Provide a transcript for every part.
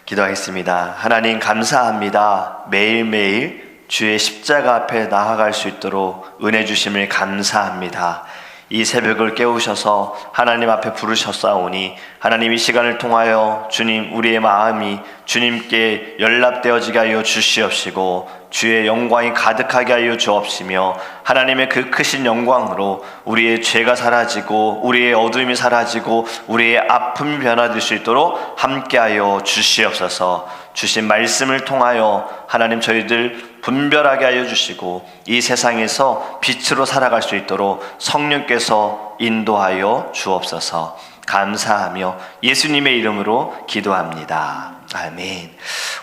기도하겠습니다. 하나님 감사합니다. 매일매일 주의 십자가 앞에 나아갈 수 있도록 은혜 주심을 감사합니다. 이 새벽을 깨우셔서 하나님 앞에 부르셨사오니 하나님 이 시간을 통하여 주님 우리의 마음이 주님께 연락되어지게 하여 주시옵시고 주의 영광이 가득하게 하여 주옵시며 하나님의 그 크신 영광으로 우리의 죄가 사라지고 우리의 어두움이 사라지고 우리의 아픔이 변화될 수 있도록 함께하여 주시옵소서. 주신 말씀을 통하여 하나님 저희들 분별하게 하여 주시고 이 세상에서 빛으로 살아갈 수 있도록 성령께서 인도하여 주옵소서. 감사하며 예수님의 이름으로 기도합니다. 아멘.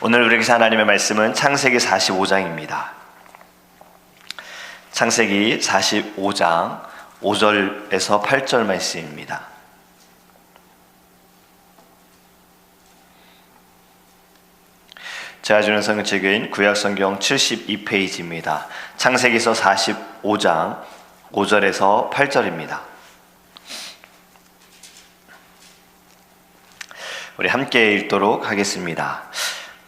오늘 우리에게 하나님의 말씀은 창세기 45장입니다. 창세기 45장 5절에서 8절 말씀입니다. 제가 주는 성경책은 구약성경 72페이지입니다. 창세기서 45장 5절에서 8절입니다. 우리 함께 읽도록 하겠습니다.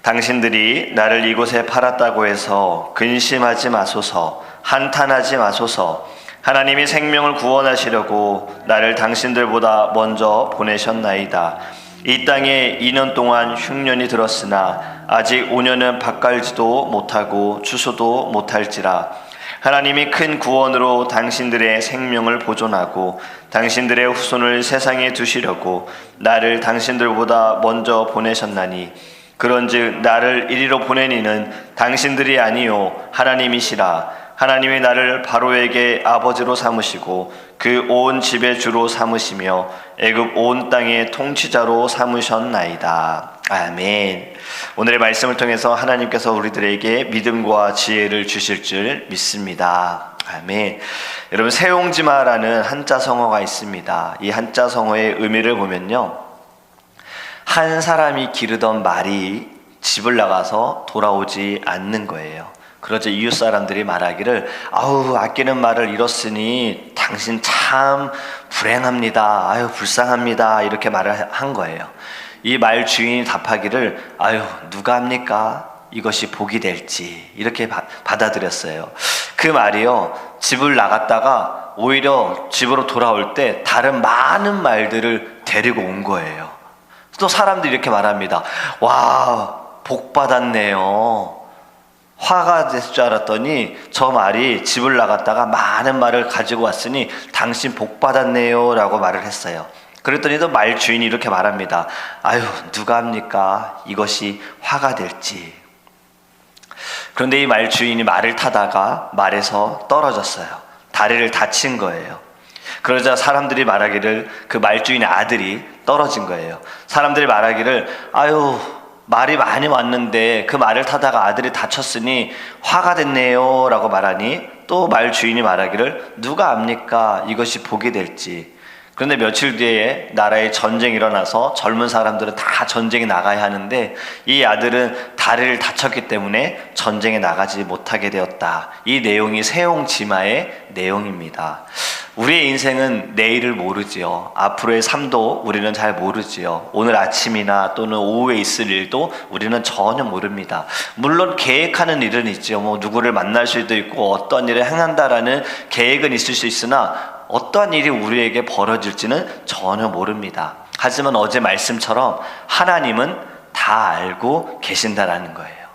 당신들이 나를 이곳에 팔았다고 해서 근심하지 마소서, 한탄하지 마소서. 하나님이 생명을 구원하시려고 나를 당신들보다 먼저 보내셨나이다. 이 땅에 2년 동안 흉년이 들었으나 아직 5년은 밭갈지도 못하고 추수도 못할지라. 하나님이 큰 구원으로 당신들의 생명을 보존하고 당신들의 후손을 세상에 두시려고 나를 당신들보다 먼저 보내셨나니 그런즉 나를 이리로 보낸 이는 당신들이 아니요 하나님이시라. 하나님이 나를 바로에게 아버지로 삼으시고 그 온 집의 주로 삼으시며 애굽 온 땅의 통치자로 삼으셨나이다. 아멘. 오늘의 말씀을 통해서 하나님께서 우리들에게 믿음과 지혜를 주실 줄 믿습니다. 아멘. 여러분, 세옹지마라는 한자 성어가 있습니다. 이 한자 성어의 의미를 보면요, 한 사람이 기르던 말이 집을 나가서 돌아오지 않는 거예요. 그러자 이웃 사람들이 말하기를, 아우, 아끼는 말을 잃었으니 당신 참 불행합니다. 아유, 불쌍합니다. 이렇게 말을 한 거예요. 이 말 주인이 답하기를, 아유, 누가 합니까? 이것이 복이 될지. 이렇게 받아들였어요. 그 말이요, 집을 나갔다가 오히려 집으로 돌아올 때 다른 많은 말들을 데리고 온 거예요. 또 사람들이 이렇게 말합니다. 와, 복 받았네요. 화가 됐을 줄 알았더니 저 말이 집을 나갔다가 많은 말을 가지고 왔으니 당신 복 받았네요 라고 말을 했어요. 그랬더니 또 말 주인이 이렇게 말합니다. 아유, 누가 합니까? 이것이 화가 될지. 그런데 이 말 주인이 말을 타다가 말에서 떨어졌어요. 다리를 다친 거예요. 그러자 사람들이 말하기를, 그 말 주인의 아들이 떨어진 거예요. 사람들이 말하기를, 아유, 말이 많이 왔는데 그 말을 타다가 아들이 다쳤으니 화가 됐네요 라고 말하니 또 말 주인이 말하기를, 누가 압니까? 이것이 복이 될지. 그런데 며칠 뒤에 나라에 전쟁이 일어나서 젊은 사람들은 다 전쟁에 나가야 하는데 이 아들은 다리를 다쳤기 때문에 전쟁에 나가지 못하게 되었다. 이 내용이 세옹지마의 내용입니다. 우리의 인생은 내일을 모르지요. 앞으로의 삶도 우리는 잘 모르지요. 오늘 아침이나 또는 오후에 있을 일도 우리는 전혀 모릅니다. 물론 계획하는 일은 있죠. 누구를 만날 수도 있고 어떠한 일을 행한다라는 계획은 있을 수 있으나 어떠한 일이 우리에게 벌어질지는 전혀 모릅니다. 하지만 어제 말씀처럼 하나님은 다 알고 계신다라는 거예요.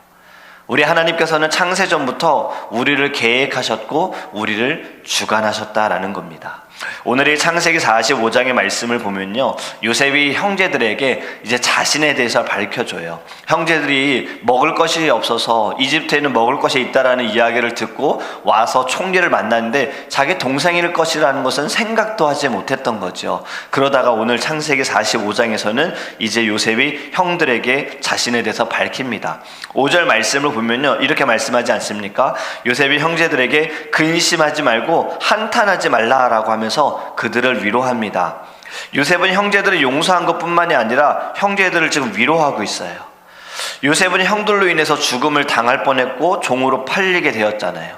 우리 하나님께서는 창세전부터 우리를 계획하셨고 우리를 주관하셨다라는 겁니다. 오늘의 창세기 45장의 말씀을 보면요, 요셉이 형제들에게 이제 자신에 대해서 밝혀줘요. 형제들이 먹을 것이 없어서 이집트에는 먹을 것이 있다라는 이야기를 듣고 와서 총리를 만났는데 자기 동생일 것이라는 것은 생각도 하지 못했던 거죠. 그러다가 오늘 창세기 45장에서는 이제 요셉이 형들에게 자신에 대해서 밝힙니다. 5절 말씀을 보면요, 이렇게 말씀하지 않습니까? 요셉이 형제들에게 근심하지 말고 한탄하지 말라라고 하면서 그들을 위로합니다. 요셉은 형제들을 용서한 것뿐만이 아니라 형제들을 지금 위로하고 있어요. 요셉은 형들로 인해서 죽음을 당할 뻔했고 종으로 팔리게 되었잖아요.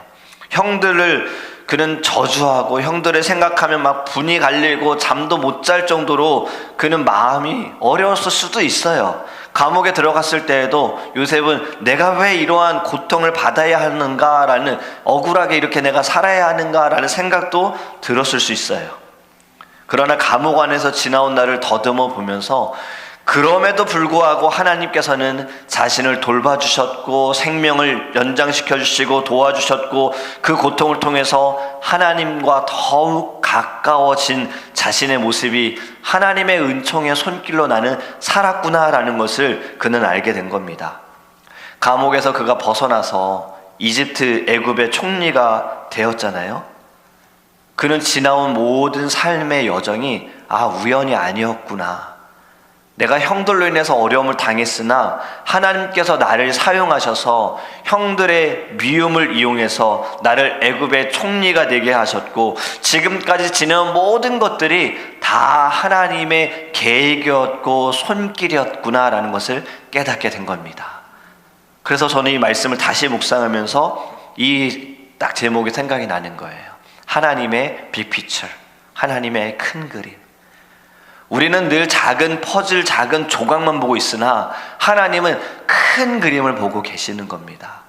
형들을 그는 저주하고 형들을 생각하면 막 분이 갈리고 잠도 못 잘 정도로 그는 마음이 어려웠을 수도 있어요. 감옥에 들어갔을 때에도 요셉은 내가 왜 이러한 고통을 받아야 하는가라는, 억울하게 이렇게 내가 살아야 하는가라는 생각도 들었을 수 있어요. 그러나 감옥 안에서 지나온 날을 더듬어 보면서 그럼에도 불구하고 하나님께서는 자신을 돌봐주셨고 생명을 연장시켜 주시고 도와주셨고, 그 고통을 통해서 하나님과 더욱 가까워진 자신의 모습이 하나님의 은총의 손길로 나는 살았구나라는 것을 그는 알게 된 겁니다. 감옥에서 그가 벗어나서 이집트 애굽의 총리가 되었잖아요. 그는 지나온 모든 삶의 여정이 우연이 아니었구나. 내가 형들로 인해서 어려움을 당했으나 하나님께서 나를 사용하셔서 형들의 미움을 이용해서 나를 애굽의 총리가 되게 하셨고, 지금까지 지내온 모든 것들이 다 하나님의 계획이었고 손길이었구나라는 것을 깨닫게 된 겁니다. 그래서 저는 이 말씀을 다시 묵상하면서 이 딱 제목이 생각이 나는 거예요. 하나님의 빅피처, 하나님의 큰 그림. 우리는 늘 작은 퍼즐, 작은 조각만 보고 있으나 하나님은 큰 그림을 보고 계시는 겁니다.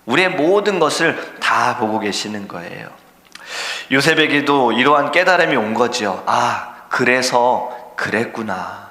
우리의 모든 것을 다 보고 계시는 거예요. 요셉에게도 이러한 깨달음이 온 거지요. 그래서 그랬구나.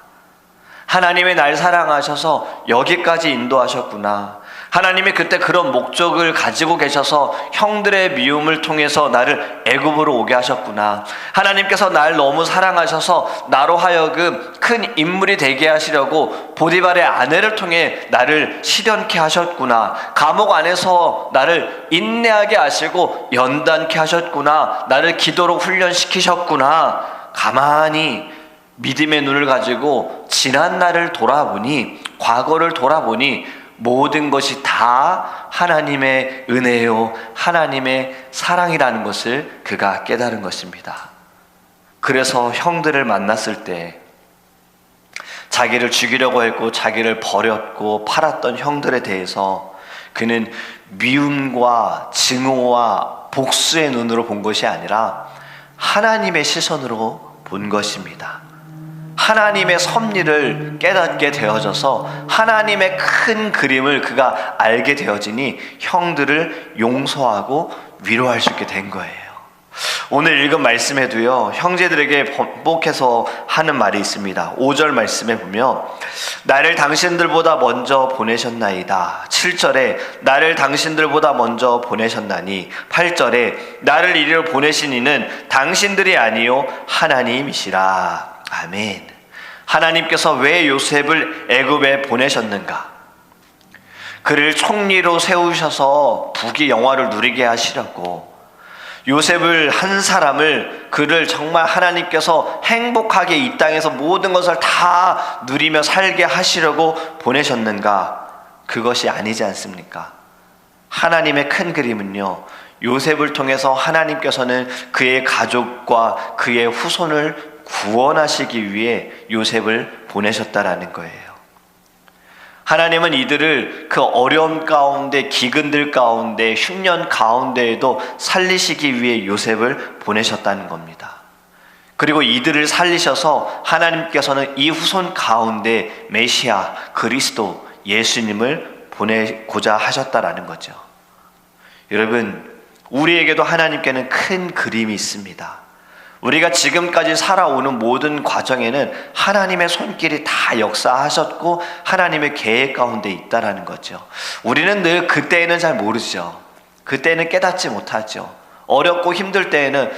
하나님이 날 사랑하셔서 여기까지 인도하셨구나. 하나님이 그때 그런 목적을 가지고 계셔서 형들의 미움을 통해서 나를 애굽으로 오게 하셨구나. 하나님께서 날 너무 사랑하셔서 나로 하여금 큰 인물이 되게 하시려고 보디발의 아내를 통해 나를 실현케 하셨구나. 감옥 안에서 나를 인내하게 하시고 연단케 하셨구나. 나를 기도로 훈련시키셨구나. 가만히 믿음의 눈을 가지고 지난 날을 돌아보니, 과거를 돌아보니 모든 것이 다 하나님의 은혜요, 하나님의 사랑이라는 것을 그가 깨달은 것입니다. 그래서 형들을 만났을 때 자기를 죽이려고 했고 자기를 버렸고 팔았던 형들에 대해서 그는 미움과 증오와 복수의 눈으로 본 것이 아니라 하나님의 시선으로 본 것입니다. 하나님의 섭리를 깨닫게 되어져서 하나님의 큰 그림을 그가 알게 되어지니 형들을 용서하고 위로할 수 있게 된 거예요. 오늘 읽은 말씀에도요, 형제들에게 번복해서 하는 말이 있습니다. 5절 말씀에 보면 나를 당신들보다 먼저 보내셨나이다. 7절에 나를 당신들보다 먼저 보내셨나니, 8절에 나를 이리로 보내신 이는 당신들이 아니요 하나님이시라. 아멘. 하나님께서 왜 요셉을 애굽에 보내셨는가? 그를 총리로 세우셔서 부귀 영화를 누리게 하시려고, 요셉을 한 사람을, 그를 정말 하나님께서 행복하게 이 땅에서 모든 것을 다 누리며 살게 하시려고 보내셨는가? 그것이 아니지 않습니까? 하나님의 큰 그림은요, 요셉을 통해서 하나님께서는 그의 가족과 그의 후손을 구원하시기 위해 요셉을 보내셨다라는 거예요. 하나님은 이들을 그 어려움 가운데, 기근들 가운데, 흉년 가운데에도 살리시기 위해 요셉을 보내셨다는 겁니다. 그리고 이들을 살리셔서 하나님께서는 이 후손 가운데 메시아, 그리스도, 예수님을 보내고자 하셨다라는 거죠. 여러분, 우리에게도 하나님께는 큰 그림이 있습니다. 우리가 지금까지 살아오는 모든 과정에는 하나님의 손길이 다 역사하셨고 하나님의 계획 가운데 있다라는 거죠. 우리는 늘 그때에는 잘 모르죠. 그때는 깨닫지 못하죠. 어렵고 힘들 때에는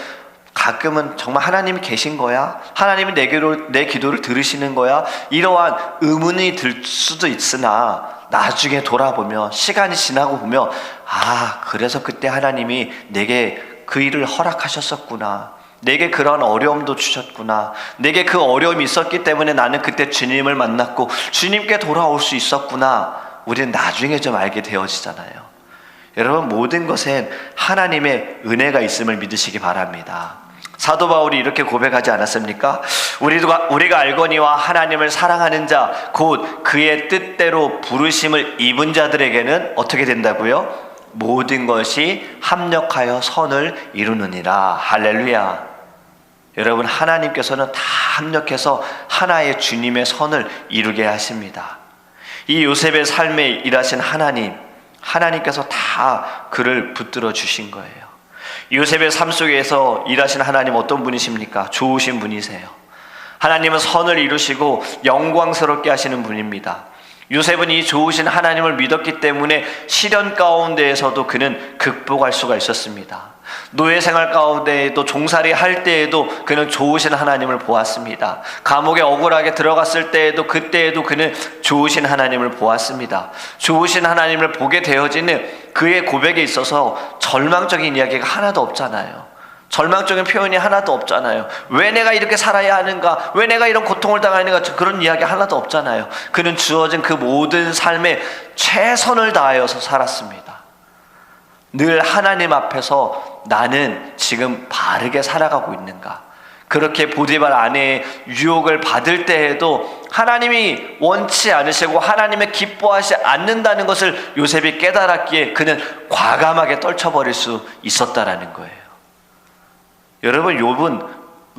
가끔은 정말 하나님이 계신 거야? 하나님이 내 기도를 들으시는 거야? 이러한 의문이 들 수도 있으나 나중에 돌아보면, 시간이 지나고 보면, 그래서 그때 하나님이 내게 그 일을 허락하셨었구나. 내게 그런 어려움도 주셨구나. 내게 그 어려움이 있었기 때문에 나는 그때 주님을 만났고 주님께 돌아올 수 있었구나. 우리는 나중에 좀 알게 되어지잖아요. 여러분, 모든 것엔 하나님의 은혜가 있음을 믿으시기 바랍니다. 사도 바울이 이렇게 고백하지 않았습니까? 우리가 알거니와 하나님을 사랑하는 자, 곧 그의 뜻대로 부르심을 입은 자들에게는 어떻게 된다고요? 모든 것이 합력하여 선을 이루느니라. 할렐루야. 여러분, 하나님께서는 다 합력해서 하나의 주님의 선을 이루게 하십니다. 이 요셉의 삶에 일하신 하나님께서 다 그를 붙들어 주신 거예요. 요셉의 삶 속에서 일하신 하나님 어떤 분이십니까? 좋으신 분이세요. 하나님은 선을 이루시고 영광스럽게 하시는 분입니다. 요셉은 이 좋으신 하나님을 믿었기 때문에 시련 가운데에서도 그는 극복할 수가 있었습니다. 노예 생활 가운데에도 종살이 할 때에도 그는 좋으신 하나님을 보았습니다. 감옥에 억울하게 들어갔을 때에도 그때에도 그는 좋으신 하나님을 보았습니다. 좋으신 하나님을 보게 되어지는 그의 고백에 있어서 절망적인 이야기가 하나도 없잖아요. 절망적인 표현이 하나도 없잖아요. 왜 내가 이렇게 살아야 하는가? 왜 내가 이런 고통을 당하는가? 그런 이야기 하나도 없잖아요. 그는 주어진 그 모든 삶에 최선을 다하여서 살았습니다. 늘 하나님 앞에서 나는 지금 바르게 살아가고 있는가? 그렇게 보디발 아내의 유혹을 받을 때에도 하나님이 원치 않으시고 하나님의 기뻐하지 않는다는 것을 요셉이 깨달았기에 그는 과감하게 떨쳐버릴 수 있었다라는 거예요. 여러분, 욥은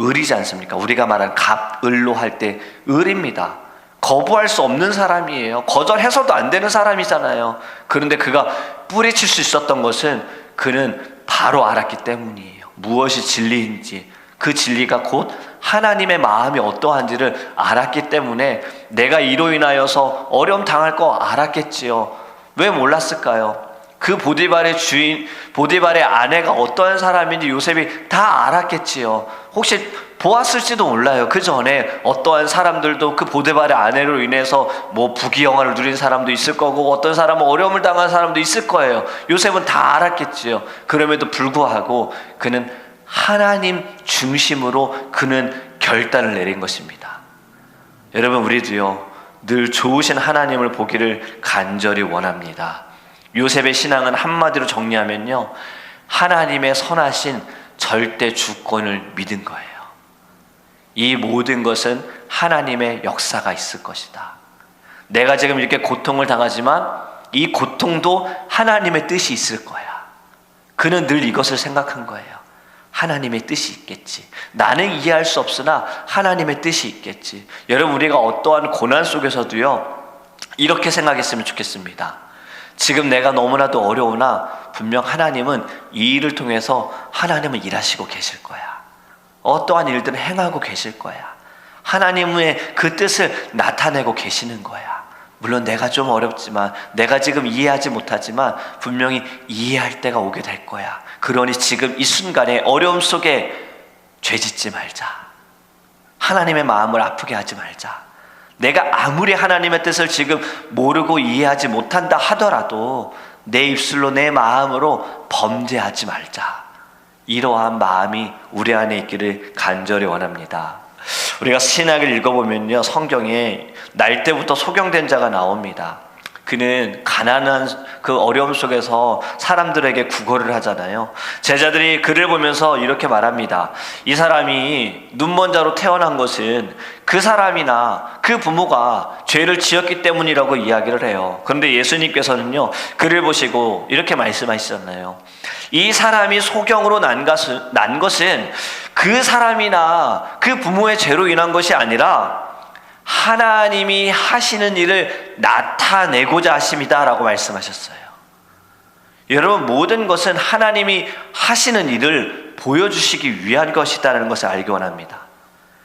을이지 않습니까? 우리가 말하는 갑을로 할 때 을입니다. 거부할 수 없는 사람이에요. 거절해서도 안 되는 사람이잖아요. 그런데 그가 뿌리칠 수 있었던 것은 그는 바로 알았기 때문이에요. 무엇이 진리인지, 그 진리가 곧 하나님의 마음이 어떠한지를 알았기 때문에 내가 이로 인하여서 어려움 당할 거 알았겠지요. 왜 몰랐을까요? 그 보디발의 주인, 보디발의 아내가 어떠한 사람인지 요셉이 다 알았겠지요. 혹시 보았을지도 몰라요. 그 전에 어떠한 사람들도 그 보디발의 아내로 인해서 뭐 부귀영화를 누린 사람도 있을 거고 어떤 사람은 어려움을 당한 사람도 있을 거예요. 요셉은 다 알았겠지요. 그럼에도 불구하고 그는 하나님 중심으로 그는 결단을 내린 것입니다. 여러분, 우리도요 늘 좋으신 하나님을 보기를 간절히 원합니다. 요셉의 신앙은 한마디로 정리하면요, 하나님의 선하신 절대 주권을 믿은 거예요. 이 모든 것은 하나님의 역사가 있을 것이다. 내가 지금 이렇게 고통을 당하지만 이 고통도 하나님의 뜻이 있을 거야. 그는 늘 이것을 생각한 거예요. 하나님의 뜻이 있겠지. 나는 이해할 수 없으나 하나님의 뜻이 있겠지. 여러분, 우리가 어떠한 고난 속에서도요 이렇게 생각했으면 좋겠습니다. 지금 내가 너무나도 어려우나 분명 하나님은 이 일을 통해서 하나님은 일하시고 계실 거야. 어떠한 일들을 행하고 계실 거야. 하나님의 그 뜻을 나타내고 계시는 거야. 물론 내가 좀 어렵지만, 내가 지금 이해하지 못하지만 분명히 이해할 때가 오게 될 거야. 그러니 지금 이 순간에 어려움 속에 죄짓지 말자. 하나님의 마음을 아프게 하지 말자. 내가 아무리 하나님의 뜻을 지금 모르고 이해하지 못한다 하더라도 내 입술로 내 마음으로 범죄하지 말자. 이러한 마음이 우리 안에 있기를 간절히 원합니다. 우리가 신학을 읽어보면요, 성경에 날 때부터 소경된 자가 나옵니다. 그는 가난한 그 어려움 속에서 사람들에게 구걸을 하잖아요. 제자들이 그를 보면서 이렇게 말합니다. 이 사람이 눈먼 자로 태어난 것은 그 사람이나 그 부모가 죄를 지었기 때문이라고 이야기를 해요. 그런데 예수님께서는요 그를 보시고 이렇게 말씀하시잖아요. 이 사람이 소경으로 난 것은 그 사람이나 그 부모의 죄로 인한 것이 아니라 하나님이 하시는 일을 나타내고자 하심이다 라고 말씀하셨어요. 여러분, 모든 것은 하나님이 하시는 일을 보여주시기 위한 것이다라는 것을 알기 원합니다.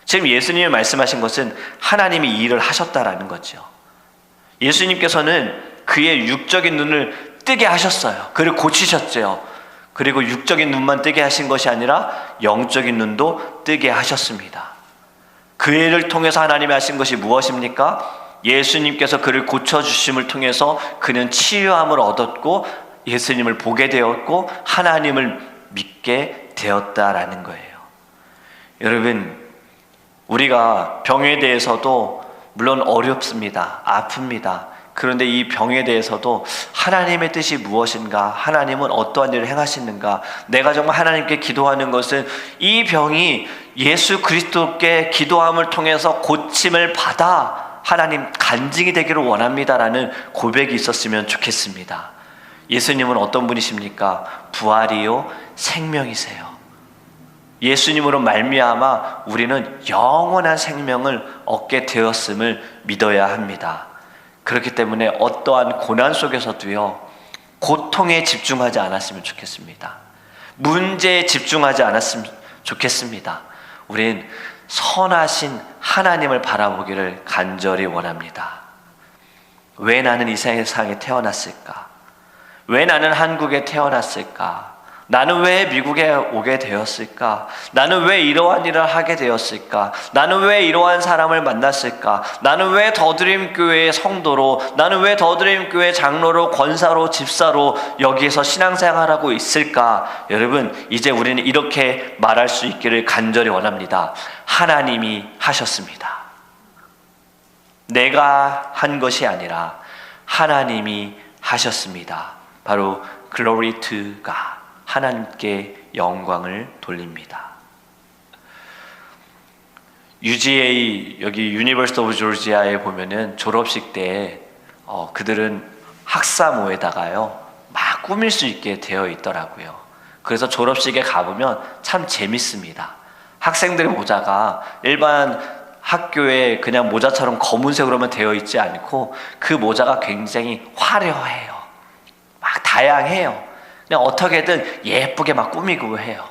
지금 예수님이 말씀하신 것은 하나님이 이 일을 하셨다라는 거죠. 예수님께서는 그의 육적인 눈을 뜨게 하셨어요. 그를 고치셨죠. 그리고 육적인 눈만 뜨게 하신 것이 아니라 영적인 눈도 뜨게 하셨습니다. 그 일을 통해서 하나님이 하신 것이 무엇입니까? 예수님께서 그를 고쳐주심을 통해서 그는 치유함을 얻었고 예수님을 보게 되었고 하나님을 믿게 되었다라는 거예요. 여러분, 우리가 병에 대해서도 물론 어렵습니다. 아픕니다. 그런데 이 병에 대해서도 하나님의 뜻이 무엇인가, 하나님은 어떠한 일을 행하시는가, 내가 정말 하나님께 기도하는 것은 이 병이 예수 그리스도께 기도함을 통해서 고침을 받아 하나님 간증이 되기를 원합니다라는 고백이 있었으면 좋겠습니다. 예수님은 어떤 분이십니까? 부활이요 생명이세요. 예수님으로 말미암아 우리는 영원한 생명을 얻게 되었음을 믿어야 합니다. 그렇기 때문에 어떠한 고난 속에서도요, 고통에 집중하지 않았으면 좋겠습니다. 문제에 집중하지 않았으면 좋겠습니다. 우린 선하신 하나님을 바라보기를 간절히 원합니다. 왜 나는 이 세상에 태어났을까? 왜 나는 한국에 태어났을까? 나는 왜 미국에 오게 되었을까? 나는 왜 이러한 일을 하게 되었을까? 나는 왜 이러한 사람을 만났을까? 나는 왜 더드림교회의 성도로, 나는 왜 더드림교회 장로로, 권사로, 집사로 여기에서 신앙생활하고 있을까? 여러분, 이제 우리는 이렇게 말할 수 있기를 간절히 원합니다. 하나님이 하셨습니다. 내가 한 것이 아니라 하나님이 하셨습니다. 바로 Glory to God, 하나님께 영광을 돌립니다. UGA, 여기 유니버시티 오브 조지아에 보면은 졸업식 때 그들은 학사모에다가요 막 꾸밀 수 있게 되어 있더라고요. 그래서 졸업식에 가보면 참 재밌습니다. 학생들의 모자가 일반 학교에 그냥 모자처럼 검은색으로만 되어 있지 않고 그 모자가 굉장히 화려해요. 막 다양해요. 그냥 어떻게든 예쁘게 막 꾸미고 해요.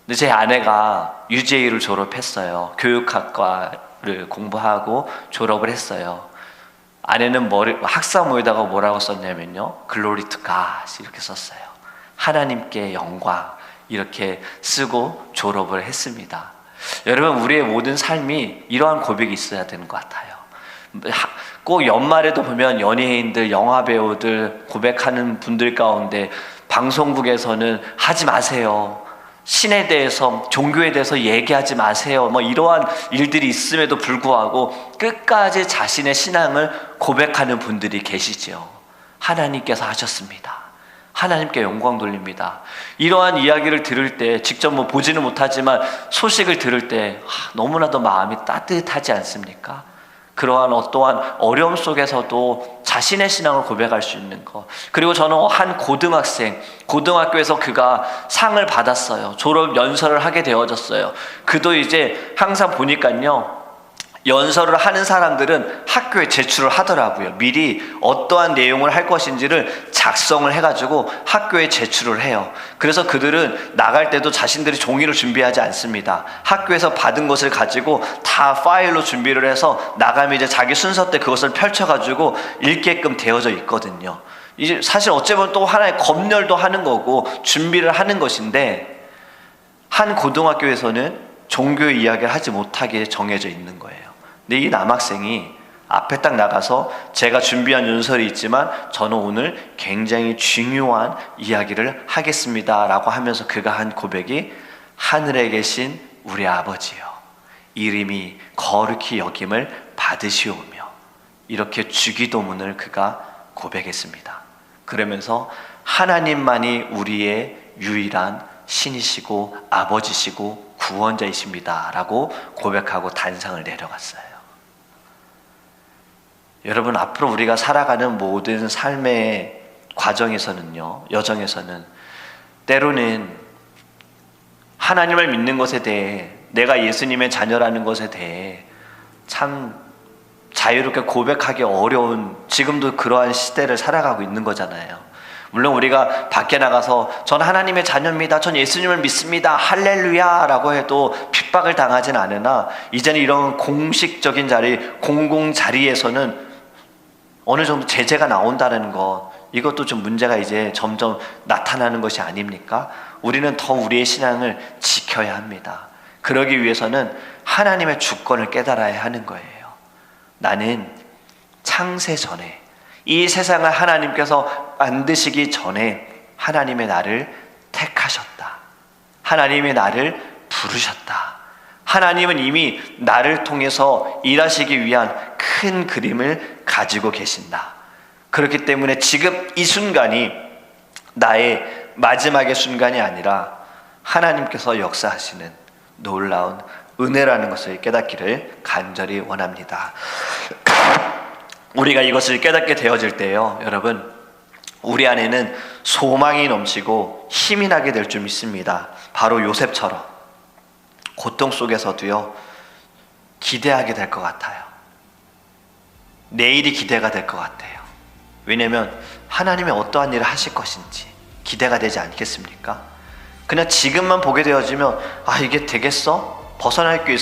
근데 제 아내가 UGA를 졸업했어요. 교육학과를 공부하고 졸업을 했어요. 아내는 학사모에다가 뭐라고 썼냐면요, Glory to God 이렇게 썼어요. 하나님께 영광 이렇게 쓰고 졸업을 했습니다. 여러분, 우리의 모든 삶이 이러한 고백이 있어야 되는 것 같아요. 꼭 연말에도 보면 연예인들, 영화배우들 고백하는 분들 가운데 방송국에서는 하지 마세요, 신에 대해서, 종교에 대해서 얘기하지 마세요, 뭐 이러한 일들이 있음에도 불구하고 끝까지 자신의 신앙을 고백하는 분들이 계시죠. 하나님께서 하셨습니다. 하나님께 영광 돌립니다. 이러한 이야기를 들을 때, 직접 뭐 보지는 못하지만 소식을 들을 때 너무나도 마음이 따뜻하지 않습니까? 그러한 어떠한 어려움 속에서도 자신의 신앙을 고백할 수 있는 것. 그리고 저는 한 고등학교에서 그가 상을 받았어요. 졸업 연설을 하게 되어졌어요. 그도 이제 항상 보니까요, 연설을 하는 사람들은 학교에 제출을 하더라고요. 미리 어떠한 내용을 할 것인지를 작성을 해가지고 학교에 제출을 해요. 그래서 그들은 나갈 때도 자신들이 종이를 준비하지 않습니다. 학교에서 받은 것을 가지고 다 파일로 준비를 해서 나가면 이제 자기 순서 때 그것을 펼쳐가지고 읽게끔 되어져 있거든요. 이제 사실 어찌보면 또 하나의 검열도 하는 거고 준비를 하는 것인데, 한 고등학교에서는 종교 이야기를 하지 못하게 정해져 있는 거예요. 근데 이 남학생이 앞에 딱 나가서 제가 준비한 연설이 있지만 저는 오늘 굉장히 중요한 이야기를 하겠습니다 라고 하면서 그가 한 고백이, 하늘에 계신 우리 아버지요, 이름이 거룩히 여김을 받으시오며, 이렇게 주기도문을 그가 고백했습니다. 그러면서 하나님만이 우리의 유일한 신이시고 아버지시고 구원자이십니다 라고 고백하고 단상을 내려갔어요. 여러분, 앞으로 우리가 살아가는 모든 삶의 과정에서는요, 여정에서는 때로는 하나님을 믿는 것에 대해, 내가 예수님의 자녀라는 것에 대해 참 자유롭게 고백하기 어려운, 지금도 그러한 시대를 살아가고 있는 거잖아요. 물론 우리가 밖에 나가서 전 하나님의 자녀입니다, 전 예수님을 믿습니다, 할렐루야 라고 해도 핍박을 당하진 않으나, 이제는 이런 공식적인 자리, 공공 자리에서는 어느 정도 제재가 나온다는 것, 이것도 좀 문제가 이제 점점 나타나는 것이 아닙니까? 우리는 더 우리의 신앙을 지켜야 합니다. 그러기 위해서는 하나님의 주권을 깨달아야 하는 거예요. 나는 창세 전에, 이 세상을 하나님께서 만드시기 전에 하나님의 나를 택하셨다. 하나님의 나를 부르셨다. 하나님은 이미 나를 통해서 일하시기 위한 큰 그림을 가지고 계신다. 그렇기 때문에 지금 이 순간이 나의 마지막의 순간이 아니라 하나님께서 역사하시는 놀라운 은혜라는 것을 깨닫기를 간절히 원합니다. 우리가 이것을 깨닫게 되어질 때요, 여러분, 우리 안에는 소망이 넘치고 힘이 나게 될 줄 믿습니다. 바로 요셉처럼 고통 속에서도요, 기대하게 될 것 같아요. 내일이 기대가 될 것 같아요. 왜냐면 하나님이 어떠한 일을 하실 것인지 기대가 되지 않겠습니까? 그냥 지금만 보게 되어지면 이게 되겠어? 벗어날 게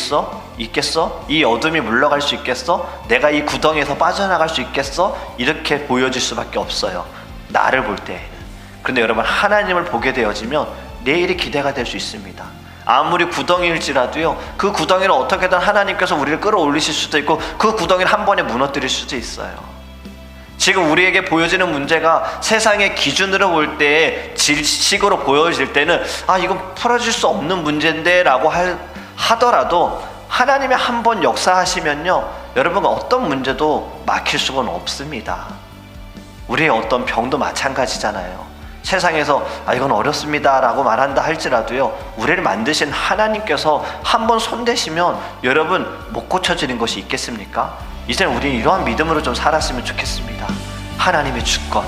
있겠어? 이 어둠이 물러갈 수 있겠어? 내가 이 구덩이에서 빠져나갈 수 있겠어? 이렇게 보여질 수밖에 없어요, 나를 볼 때에는. 그런데 여러분, 하나님을 보게 되어지면 내일이 기대가 될 수 있습니다. 아무리 구덩이일지라도요, 그 구덩이를 어떻게든 하나님께서 우리를 끌어올리실 수도 있고 그 구덩이를 한 번에 무너뜨릴 수도 있어요. 지금 우리에게 보여지는 문제가 세상의 기준으로 볼 때의 질식으로 보여질 때는 이건 풀어질 수 없는 문제인데 라고 하더라도 하나님이 한 번 역사하시면요, 여러분 어떤 문제도 막힐 수가 없습니다. 우리의 어떤 병도 마찬가지잖아요. 세상에서 이건 어렵습니다 라고 말한다 할지라도요, 우리를 만드신 하나님께서 한 번 손대시면 여러분 못 고쳐지는 것이 있겠습니까? 이제는 우리는 이러한 믿음으로 좀 살았으면 좋겠습니다. 하나님의 주권,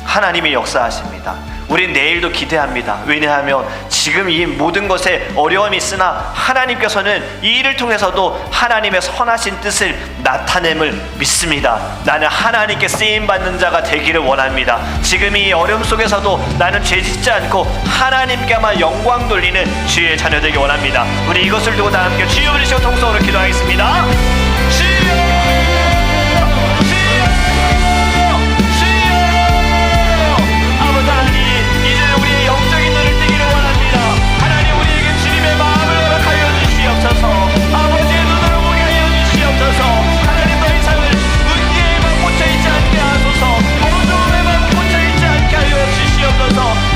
하나님이 역사하십니다. 우린 내일도 기대합니다. 왜냐하면 지금 이 모든 것에 어려움이 있으나 하나님께서는 이 일을 통해서도 하나님의 선하신 뜻을 나타냄을 믿습니다. 나는 하나님께 쓰임받는 자가 되기를 원합니다. 지금 이 어려움 속에서도 나는 죄짓지 않고 하나님께만 영광 돌리는 주의 자녀 되기 원합니다. 우리 이것을 두고 다 함께 주여 부르시고 통성으로 기도하겠습니다.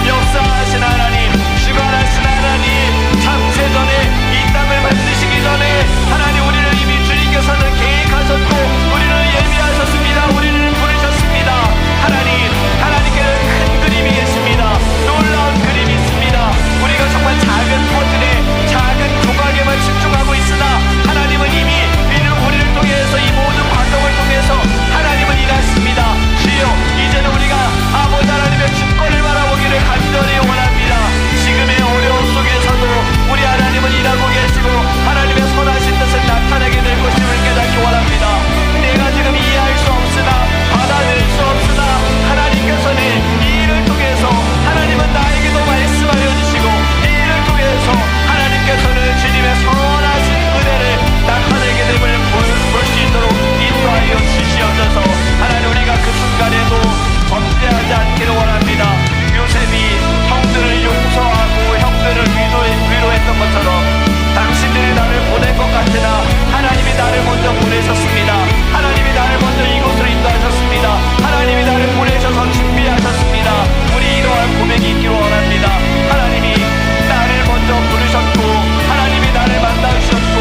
역사하신 하나님, 주관하신 하나님, 창세전에 이 땅을 만드시기 전에 하나님 우리를 이미 주님께서는 계획하셨고 우리를 예비하셨습니다. 우리를 부르셨습니다. 하나님께는 큰 그림이 계십니다. 놀라운 그림이 있습니다. 우리가 정말 작은 퍼즐에 작은 조각에만 집중하고 있으나 하나님은 이미 우리를 통해서 이 모든 과정을 통해서 하나님은 일하십니다. 주여, 이제는 우리가 아버지 하나님의 주권을 바라보기를 간절히 원합니다. 지금의 어려움 속에서도 우리 하나님은 일하고 계시고 하나님의 선하신 뜻을 나타내게 될 것임을 깨닫기 원합니다. 내가 지금 이해할 수 없으나 받아들일 수 없으나 하나님께서는 이 일을 통해서 하나님은 나에게도 말씀하여 주시고 이 일을 통해서 하나님께서는 주님의 선하신 은혜를 나타내게 됨을 볼 수 있도록 인도하여 주시옵소서. 하나님, 우리가 그 순간에도 범죄하지 않기를 원합니다. 요셉이 형들을 용서하고 형들을 위로했던 것처럼 당신들이 나를 보낼 것 같으나 하나님이 나를 먼저 보내셨습니다. 하나님이 나를 먼저 이곳으로 인도하셨습니다. 하나님이 나를 보내셔서 준비하셨습니다. 우리 이러한 고백이 있기를 원합니다. 하나님이 나를 먼저 부르셨고 하나님이 나를 만나주셨고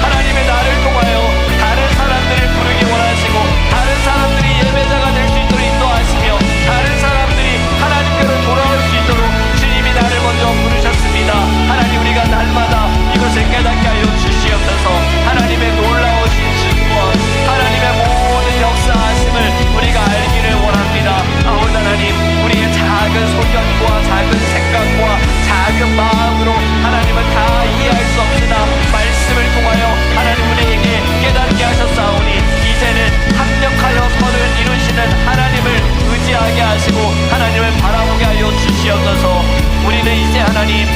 하나님이 나를 통하여 다른 사람들을 부르기 원하시고 다른 사람들이 예배자가 될 수 있도록 인도하시며 다른 사람들이 하나님께로 돌아올 수 있도록 주님이 나를 먼저 부르셨습니다. 하나님, 우리가 날마다 이것을 깨닫게 하여 주시옵소서. 하나님의 놀라우신 주권, 하나님의 모든 역사하심을 우리가 알기를 원합니다. 아버지 하나님, 우리의 작은 소견과 작은 생각과 작은 마음으로 하나님을 다 이해할 수 없으나 말씀을 통하여 하나님 우리에게 깨닫게 하셨사오니 이제는 합력하여 선을 이루시는 하나님을 의지하게 하시고 하나님을 바라보게 하여 주시옵소서. 우리는 이제 하나님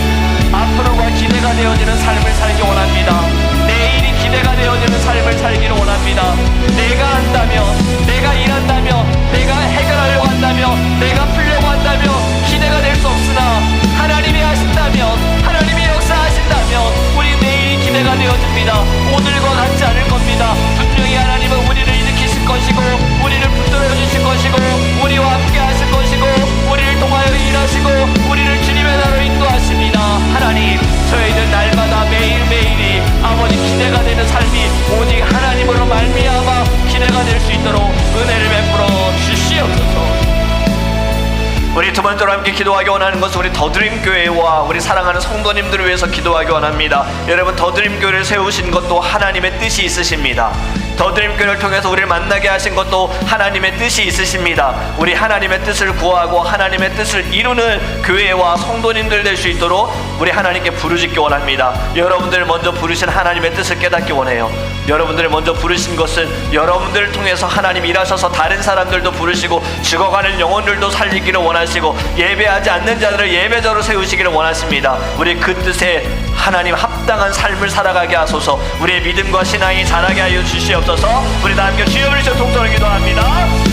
앞으로가 기대가 되어지는 삶을 살기 원합니다. 내일이 기대가 되어지는 삶을 살기를 원합니다. 내가 한다면, 내가 일한다면, 내가 해결하려고 한다면, 내가 풀려고 한다면 기대가 될 수 없으나 하나님이 하신다면, 하나님이 역사하신다면 우리 내일이 기대가 되어집니다. 오늘과 같지 않을 겁니다. 분명히 하나님은 우리를 일으키실 것이고 우리를 붙들어 주실 것이고 우리와 함께 하실 것이고 우리를 통하여 일하시고 우리를 주님의 나라로 인도하십니다. 하나님, 저희들 날마다 매일매일이 아버지 기대가 되는 삶이 오직 하나님으로 말미암아 기대가 될 수 있도록 은혜를 베풀어 주시옵소서. 우리 두 번째로 함께 기도하기 원하는 것은 우리 더드림교회와 우리 사랑하는 성도님들을 위해서 기도하기 원합니다. 여러분, 더드림교회를 세우신 것도 하나님의 뜻이 있으십니다. 더드림교회를 통해서 우리를 만나게 하신 것도 하나님의 뜻이 있으십니다. 우리 하나님의 뜻을 구하고 하나님의 뜻을 이루는 교회와 성도님들 될 수 있도록 우리 하나님께 부르짖기 원합니다. 여러분들 먼저 부르신 하나님의 뜻을 깨닫기 원해요. 여러분들을 먼저 부르신 것은 여러분들을 통해서 하나님 일하셔서 다른 사람들도 부르시고 죽어가는 영혼들도 살리기를 원하시고 예배하지 않는 자들을 예배자로 세우시기를 원하십니다. 우리 그 뜻에 하나님 합당한 삶을 살아가게 하소서. 우리의 믿음과 신앙이 자라게 하여 주시옵소서. 우리 다 함께 주여 부르시며 통성을 기도합니다.